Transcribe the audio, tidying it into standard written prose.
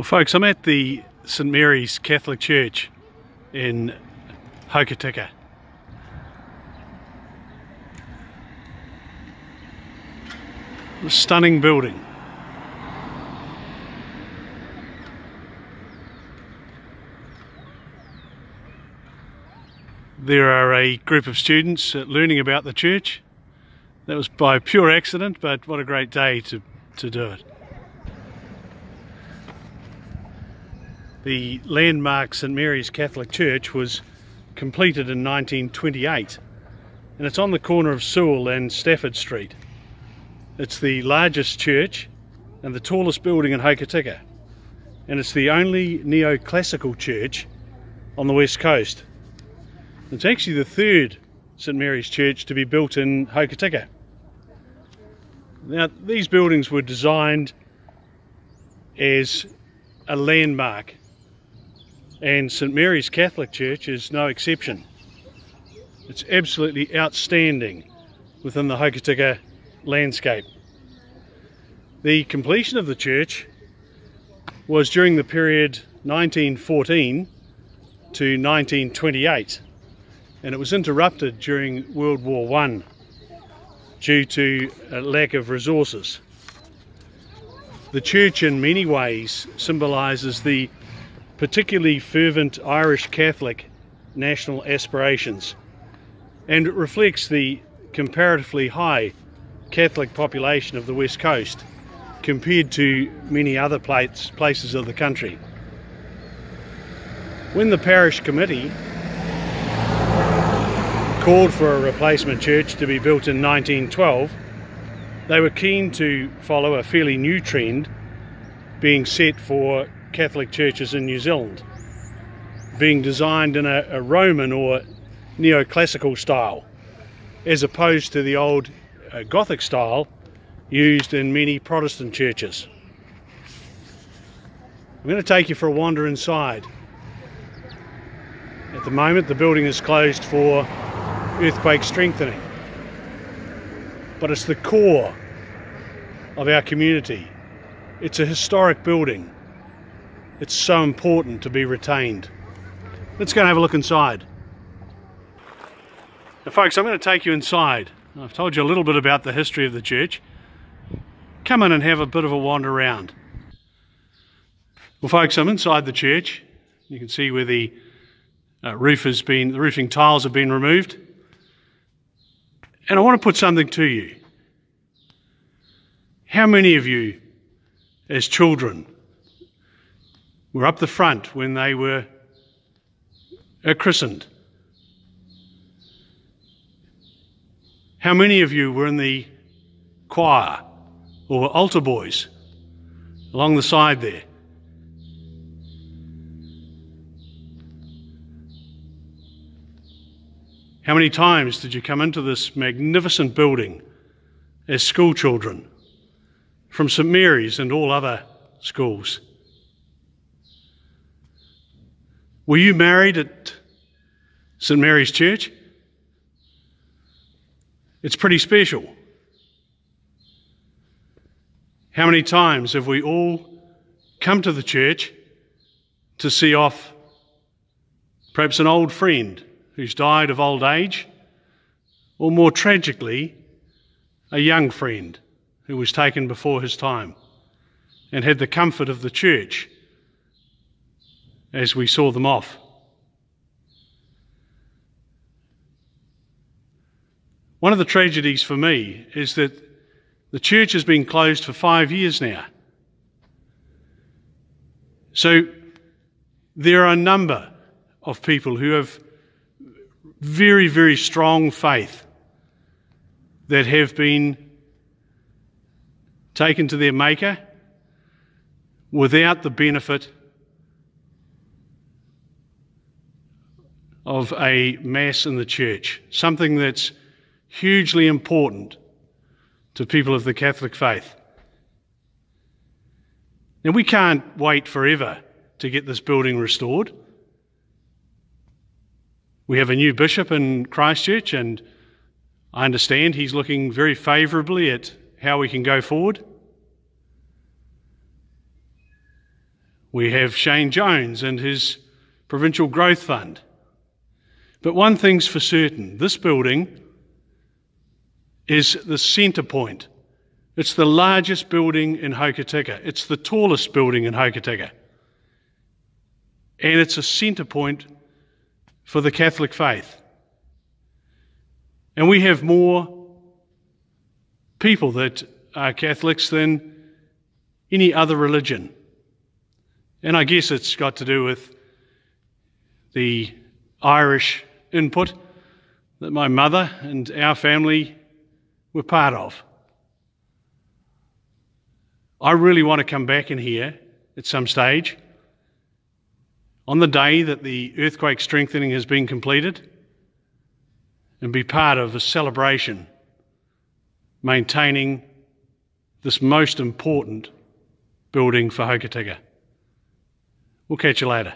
Well folks, I'm at the St Mary's Catholic Church in Hokitika. A stunning building. There are a group of students learning about the church. That was by pure accident, but what a great day to do it. The landmark St Mary's Catholic Church was completed in 1928, and it's on the corner of Sewell and Stafford Street. It's the largest church and the tallest building in Hokitika, and it's the only neoclassical church on the west coast. It's actually the third St Mary's Church to be built in Hokitika. Now, these buildings were designed as a landmark, and St Mary's Catholic Church is no exception. It's absolutely outstanding within the Hokitika landscape. The completion of the church was during the period 1914 to 1928, and it was interrupted during World War I due to a lack of resources. The church in many ways symbolises the particularly fervent Irish Catholic national aspirations, and it reflects the comparatively high Catholic population of the West Coast compared to many other places of the country. When the parish committee called for a replacement church to be built in 1912, they were keen to follow a fairly new trend being set for Catholic churches in New Zealand, being designed in a Roman or neoclassical style, as opposed to the old Gothic style used in many Protestant churches. I'm going to take you for a wander inside. At the moment the building is closed for earthquake strengthening, but it's the core of our community. It's a historic building. It's so important to be retained. Let's go and have a look inside. Now folks, I'm going to take you inside. I've told you a little bit about the history of the church. Come in and have a bit of a wander around. Well folks, I'm inside the church. You can see where the roofing tiles have been removed. And I want to put something to you. How many of you, as children, were up the front when they were christened? How many of you were in the choir or altar boys along the side there? How many times did you come into this magnificent building as school children from St Mary's and all other schools? Were you married at St Mary's Church? It's pretty special. How many times have we all come to the church to see off perhaps an old friend who's died of old age, or more tragically, a young friend who was taken before his time, and had the comfort of the church as we saw them off? One of the tragedies for me is that the church has been closed for 5 years now. So there are a number of people who have very, very strong faith that have been taken to their Maker without the benefit of a Mass in the church, something that's hugely important to people of the Catholic faith. Now, we can't wait forever to get this building restored. We have a new bishop in Christchurch, and I understand he's looking very favourably at how we can go forward. We have Shane Jones and his Provincial Growth Fund. But one thing's for certain, this building is the centre point. It's the largest building in Hokitika. It's the tallest building in Hokitika. And it's a centre point for the Catholic faith. And we have more people that are Catholics than any other religion. And I guess it's got to do with the Irish input that my mother and our family were part of. I really want to come back in here at some stage on the day that the earthquake strengthening has been completed and be part of a celebration maintaining this most important building for Hokitika. We'll catch you later.